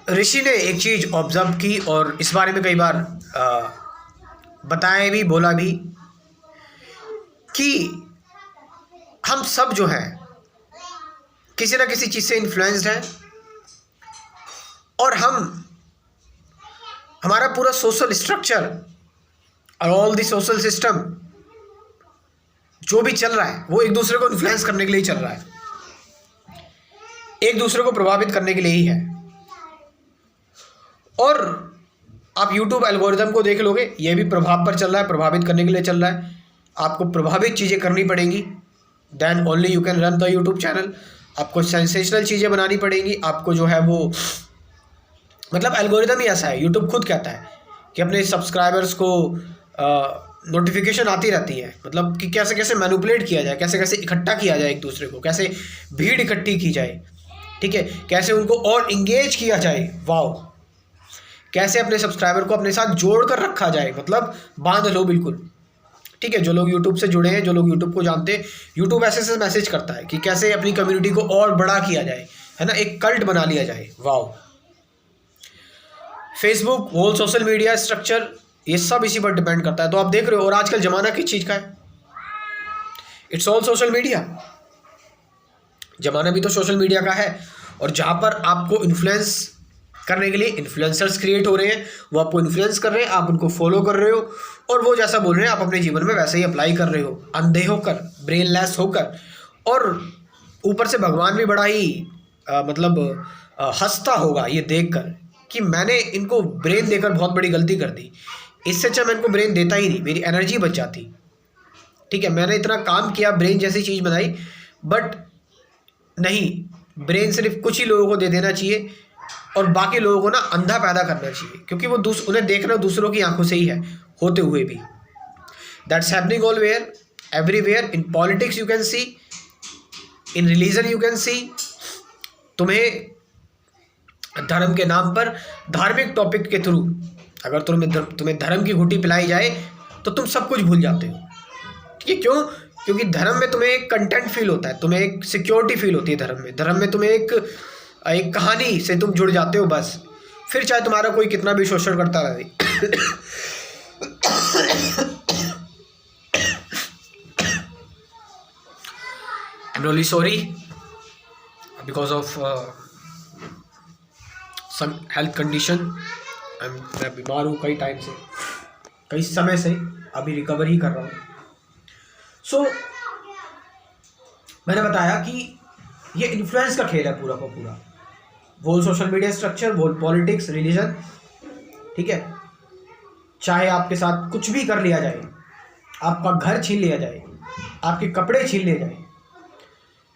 ऋषि ने एक चीज़ ऑब्जर्व की और इस बारे में कई बार बताया भी, बोला भी कि हम सब जो हैं किसी ना किसी चीज़ से इन्फ्लुएंस्ड हैं और हमारा पूरा सोशल स्ट्रक्चर और ऑल द सोशल सिस्टम जो भी चल रहा है वो एक दूसरे को इन्फ्लुएंस करने के लिए ही चल रहा है, एक दूसरे को प्रभावित करने के लिए ही है। और आप YouTube एल्गोरिदम को देख लोगे, ये भी प्रभाव पर चल रहा है, प्रभावित करने के लिए चल रहा है। आपको प्रभावित चीज़ें करनी पड़ेंगी, then only you can run the YouTube channel. आपको सेंसेशनल चीज़ें बनानी पड़ेंगी, आपको जो है वो मतलब एल्गोरिदम ही ऐसा है। यूट्यूब खुद कहता है कि अपने सब्सक्राइबर्स को नोटिफिकेशन आती रहती है, मतलब कि कैसे कैसे मैनिपुलेट किया जाए, कैसे कैसे इकट्ठा किया जाए एक दूसरे को, कैसे भीड़ इकट्ठी की जाए, ठीक है, कैसे उनको और इंगेज किया जाए, वाओ, कैसे अपने सब्सक्राइबर को अपने साथ जोड़ कर रखा जाए, मतलब बांध लो बिल्कुल, ठीक है। जो लोग यूट्यूब से जुड़े हैं, जो लोग यूट्यूब को जानते हैं, यूट्यूब ऐसे ऐसे मैसेज करता है कि कैसे अपनी कम्युनिटी को और बड़ा किया जाए, है ना, एक कल्ट बना लिया जाए, wow. Facebook, whole social media structure, ये सब इसी पर डिपेंड करता है। तो आप देख रहे हो, और आजकल ज़माना किस चीज़ का है, इट्स ऑल सोशल मीडिया। ज़माना भी तो सोशल मीडिया का है, और जहाँ पर आपको इन्फ्लुएंस करने के लिए इन्फ्लुएंसर्स क्रिएट हो रहे हैं, वो आपको इन्फ्लुएंस कर रहे हैं, आप उनको फॉलो कर रहे हो, और वो जैसा बोल रहे हैं आप अपने जीवन में वैसे ही अप्लाई कर रहे हो, अंधे होकर, ब्रेनलेस होकर। और ऊपर से भगवान भी बड़ा ही हंसता होगा ये देखकर कि मैंने इनको ब्रेन देकर बहुत बड़ी गलती कर दी, इससे अच्छा मैं इनको ब्रेन देता ही नहीं, मेरी एनर्जी बच जाती, ठीक है। मैंने इतना काम किया, ब्रेन जैसी चीज़ बनाई, बट नहीं, ब्रेन सिर्फ कुछ ही लोगों को दे देना चाहिए और बाकी लोगों को ना अंधा पैदा करना चाहिए, क्योंकि वो उन्हें देखना दूसरों की आंखों से ही है, होते हुए भी। That's happening allwhere, everywhere. In politics you can see, in religion you can see. तुम्हें धर्म के नाम पर, धार्मिक टॉपिक के थ्रू अगर तुम्हें धर्म की घुटी पिलाई जाए तो तुम सब कुछ भूल जाते हो, ठीक है। क्यों? क्योंकि धर्म में तुम्हें एक कंटेंट फील होता है, तुम्हें एक सिक्योरिटी फील होती है धर्म में तुम्हें एक कहानी से तुम जुड़ जाते हो, बस। फिर चाहे तुम्हारा कोई कितना भी शोषण करता रहे। I am really sorry because of some health condition. मैं बीमार हूँ कई समय से, अभी रिकवर ही कर रहा हूँ। सो मैंने बताया कि ये इन्फ्लुएंस का खेल है पूरा का पूरा, वो सोशल मीडिया स्ट्रक्चर, वो पॉलिटिक्स, रिलीजन, ठीक है। चाहे आपके साथ कुछ भी कर लिया जाए, आपका घर छीन लिया जाए, आपके कपड़े छीन लिए जाए,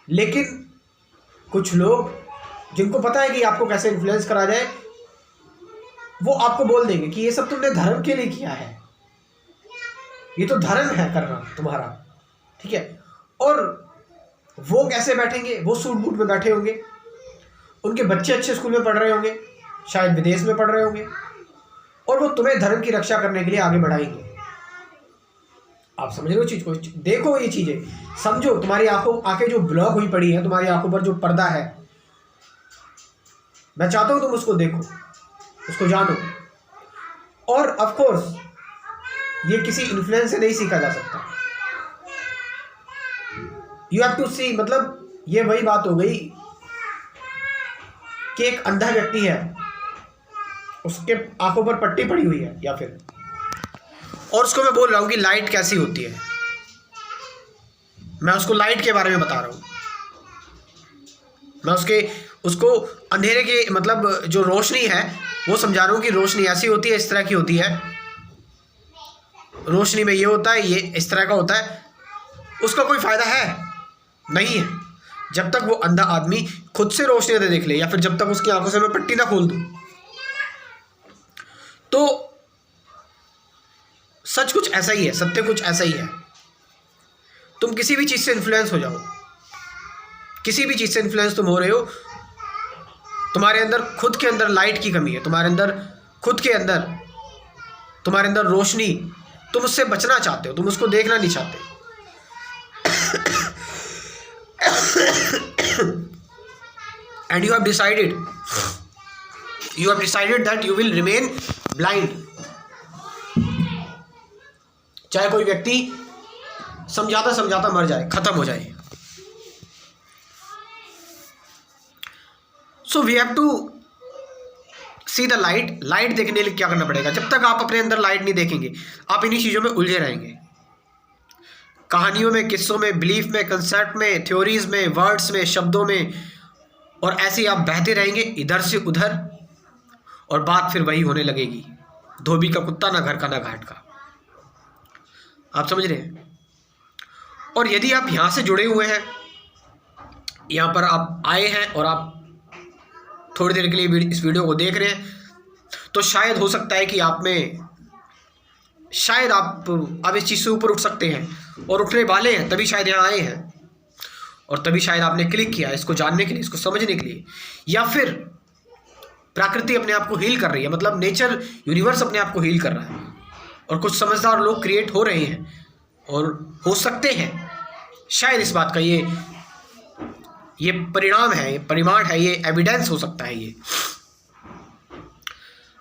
लेकिन कुछ लोग जिनको पता है कि आपको कैसे इन्फ्लुएंस करा जाए, वो आपको बोल देंगे कि ये सब तुमने धर्म के लिए किया है, ये तो धर्म है करना तुम्हारा, ठीक है। और वो कैसे बैठेंगे, वो सूट बूट में बैठे होंगे, उनके बच्चे अच्छे स्कूल में पढ़ रहे होंगे, शायद विदेश में पढ़ रहे होंगे, और वो तुम्हें धर्म की रक्षा करने के लिए आगे बढ़ाएंगे। आप समझ रहे हो चीज़ को? देखो ये चीज़ें समझो, तुम्हारी आंखें जो ब्लॉक हुई पड़ी है, तुम्हारी आंखों पर जो पर्दा है, मैं चाहता हूं तुम उसको देखो, उसको जानो। और ऑफ कोर्स ये किसी इन्फ्लुएंस से नहीं सीखा जा सकता, यू हैव टू सी। मतलब ये वही बात हो गई कि एक अंधा व्यक्ति है, उसके आंखों पर पट्टी पड़ी हुई है, या फिर, और उसको मैं बोल रहा हूं कि लाइट कैसी होती है, मैं उसको लाइट के बारे में बता रहा हूं, मैं उसको अंधेरे के मतलब जो रोशनी है वो समझा रहा हूं कि रोशनी ऐसी होती है, इस तरह की होती है, रोशनी में ये होता है, ये इस तरह का होता है। उसका कोई फायदा है नहीं है जब तक वो अंधा आदमी खुद से रोशनी न देख ले, या फिर जब तक उसकी आंखों से मैं पट्टी ना खोल दूं। तो सच कुछ ऐसा ही है, सत्य कुछ ऐसा ही है। तुम किसी भी चीज से इन्फ्लुएंस हो जाओ, किसी भी चीज से इन्फ्लुएंस तुम हो रहे हो, तुम्हारे अंदर खुद के अंदर लाइट की कमी है, तुम्हारे अंदर खुद के अंदर, तुम्हारे अंदर रोशनी, तुम उससे बचना चाहते हो, तुम उसको देखना नहीं चाहते। And you have decided You have decided that you will remain blind. चाहे कोई व्यक्ति समझाता समझाता मर जाए, खत्म हो जाए. So we have to see the light. Light देखने के लिए क्या करना पड़ेगा? जब तक आप अपने अंदर लाइट नहीं देखेंगे, आप इन्हीं चीज़ों में उलझे रहेंगे. कहानियों में, किस्सों में, बिलीफ में, कंसेप्ट में, थ्योरीज में, वर्ड्स में, शब्दों में, और ऐसे ही आप बहते रहेंगे इधर से उधर, और बात फिर वही होने लगेगी. धोबी का कुत्ता, ना घर का ना घाट का. आप समझ रहे हैं? और यदि आप यहाँ से जुड़े हुए हैं, यहाँ पर आप आए हैं और आप थोड़ी देर के लिए इस वीडियो को देख रहे हैं, तो शायद हो सकता है कि आप में, शायद आप इस चीज़ से ऊपर उठ सकते हैं और उठने वाले हैं, तभी शायद यहाँ आए हैं, और तभी शायद आपने क्लिक किया इसको जानने के लिए, इसको समझने के लिए. या फिर प्रकृति अपने आप को हील कर रही है, मतलब नेचर, यूनिवर्स अपने आप को हील कर रहा है, और कुछ समझदार लोग क्रिएट हो रहे हैं, और हो सकते हैं शायद इस बात का ये परिणाम है, ये परिमाण है, ये एविडेंस हो सकता है ये.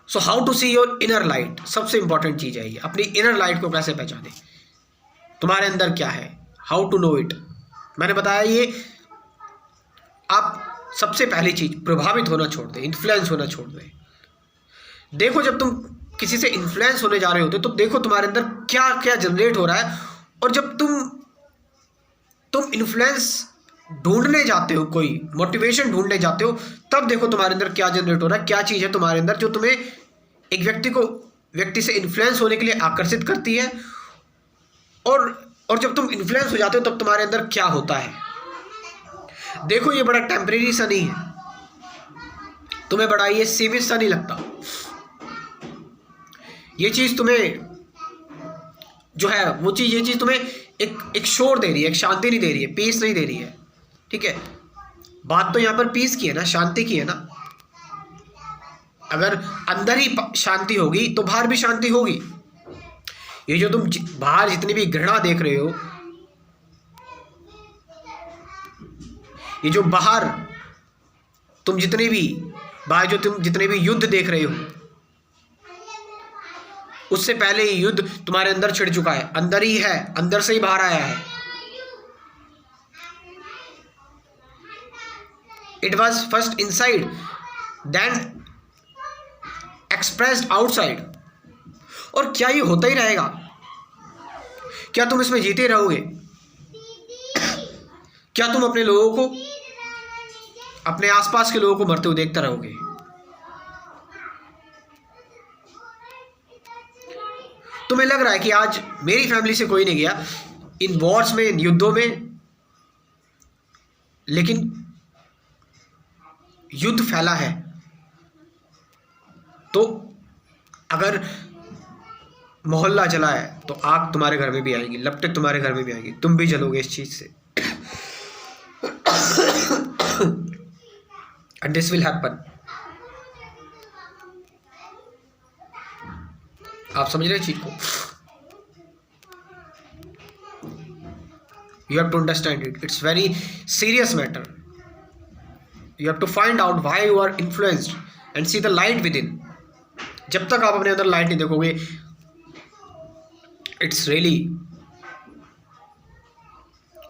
So how to see your inner light, सबसे इंपॉर्टेंट चीज़ है ये. अपनी इनर लाइट को कैसे पहचाने, तुम्हारे अंदर क्या है, हाउ टू नो इट. मैंने बताया ये, आप सबसे पहली चीज़ प्रभावित होना छोड़ दें, इन्फ्लुएंस होना छोड़ दें. देखो, जब तुम किसी से इन्फ्लुएंस होने जा रहे होते तो देखो तुम्हारे अंदर क्या क्या जनरेट हो रहा है. और जब तुम इन्फ्लुएंस ढूंढने जाते हो, कोई मोटिवेशन ढूंढने जाते हो, तब देखो तुम्हारे अंदर क्या जनरेट हो रहा है, क्या चीज़ है तुम्हारे अंदर जो तुम्हें एक व्यक्ति से इन्फ्लुएंस होने के लिए आकर्षित करती है. और जब तुम इन्फ्लुएंस हो जाते हो तब तुम्हारे अंदर क्या होता है. देखो, ये बड़ा टेम्परेरी सा नहीं है, तुम्हें बड़ा ये सीमित सा नहीं लगता. ये चीज़ तुम्हें जो है वो चीज़, ये चीज़ तुम्हें एक शोर दे रही है, एक शांति नहीं दे रही है, पीस नहीं दे रही है. ठीक है, बात तो यहाँ पर पीस की है ना, शांति की है ना. अगर अंदर ही शांति होगी तो बाहर भी शांति होगी. ये जो तुम बाहर जितनी भी घृणा देख रहे हो, ये जो बाहर तुम जितने भी युद्ध देख रहे हो, उससे पहले ही युद्ध तुम्हारे अंदर छिड़ चुका है, अंदर ही है, अंदर से ही बाहर आया है. It was first inside then expressed outside. और क्या ये होता ही रहेगा? क्या तुम इसमें जीते रहोगे? क्या तुम अपने लोगों को, अपने आसपास के लोगों को मरते हुए देखते रहोगे? तुम्हें लग रहा है कि आज मेरी फैमिली से कोई नहीं गया इन वॉर्स में, इन युद्धों में, लेकिन युद्ध फैला है. तो अगर मोहल्ला जला है तो आग तुम्हारे घर में भी आएगी, लपटें तुम्हारे घर में भी आएगी, तुम भी जलोगे इस चीज से. And this will happen. आप समझ रहे चीज को? You have to understand it. It's very serious matter. You have to find out why you are influenced and see the light within. जब तक आप अपने अंदर लाइट नहीं देखोगे, इट्स रियली,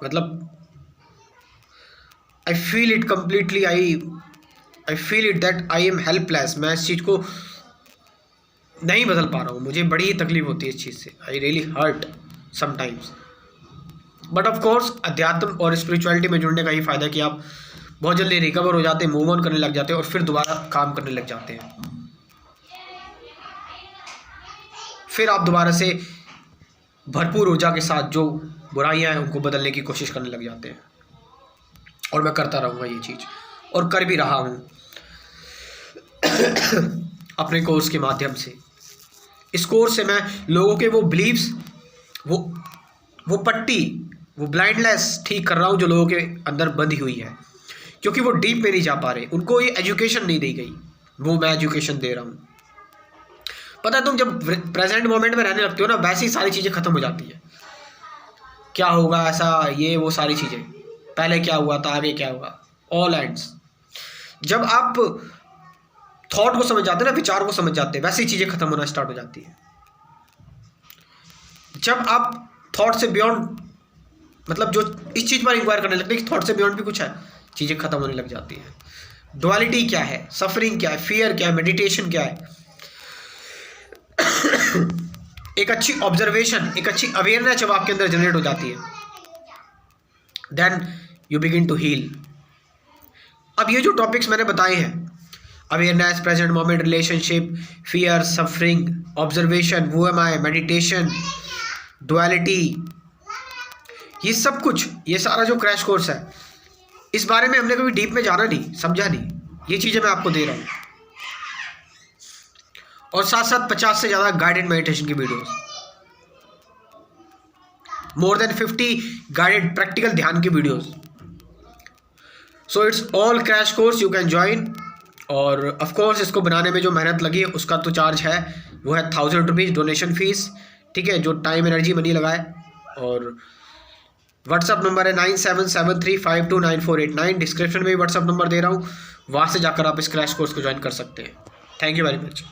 मतलब I feel it completely, I feel it that I am helpless. मैं इस चीज़ को नहीं बदल पा रहा हूँ, मुझे बड़ी ही तकलीफ होती है इस चीज़ से. I really hurt sometimes. But of course अध्यात्म और स्पिरिचुअलिटी में जुड़ने का ही फ़ायदा कि आप बहुत जल्दी रिकवर हो जाते हैं, मूव ऑन करने लग जाते हैं, और फिर दोबारा काम करने लग जाते हैं. फिर आप दोबारा से भरपूर ऊर्जा के साथ जो बुराइयां हैं उनको बदलने की कोशिश करने लग जाते हैं. और मैं करता रहूँगा ये चीज़, और कर भी रहा हूँ अपने कोर्स के माध्यम से. इस कोर्स से मैं लोगों के वो बिलीव्स, वो पट्टी, वो ब्लाइंडनेस ठीक कर रहा हूँ जो लोगों के अंदर बंधी हुई है, क्योंकि वो डीप में नहीं जा पा रहे, उनको ये एजुकेशन नहीं दी गई, वो मैं एजुकेशन दे रहा हूँ. पता है, तुम जब प्रेजेंट मोमेंट में रहने लगते हो ना, वैसे ही सारी चीज़ें खत्म हो जाती है. क्या होगा ऐसा, ये वो सारी चीज़ें, पहले क्या हुआ था, आगे क्या होगा, ऑल एंड्स. जब आप थॉट को समझ जाते हैं ना, विचार को समझ जाते हैं, वैसी चीज़ें खत्म होना स्टार्ट हो जाती है। जब आप थॉट से बियॉन्ड, मतलब जो इस चीज़ पर इंक्वायर करने लगते हैं कि थॉट से बियॉन्ड भी कुछ है, चीज़ें खत्म होने लग जाती हैं। डुअलिटी क्या है, सफरिंग क्या है, फियर क्या है, मेडिटेशन क्या है, एक अच्छी ऑब्जर्वेशन, एक अच्छी अवेयरनेस जब आपके अंदर जनरेट हो जाती है, then you begin to heal. अब ये जो टॉपिक्स मैंने बताए हैं, awareness, present moment, relationship, fear, suffering, observation, who am I, meditation, duality, ये सब कुछ, ये सारा जो क्रैश कोर्स है, इस बारे में हमने कभी डीप में जाना नहीं, समझा नहीं, ये चीज़ें मैं आपको दे रहा हूँ। और साथ साथ 50 से ज़्यादा गाइडेड मेडिटेशन की videos, more than 50 guided practical ध्यान की videos. So it's all crash course, you can join. और ऑफ कोर्स इसको बनाने में जो मेहनत लगी है उसका तो चार्ज है, वो है 1000 रुपीज़ डोनेशन फीस, ठीक है, जो टाइम एनर्जी मनी लगाए। और व्हाट्सअप नंबर है 9773529489, डिस्क्रिप्शन में भी व्हाट्सअप नंबर दे रहा हूँ, वहाँ से जाकर आप इस क्रैश कोर्स को ज्वाइन कर सकते हैं। Thank you very much.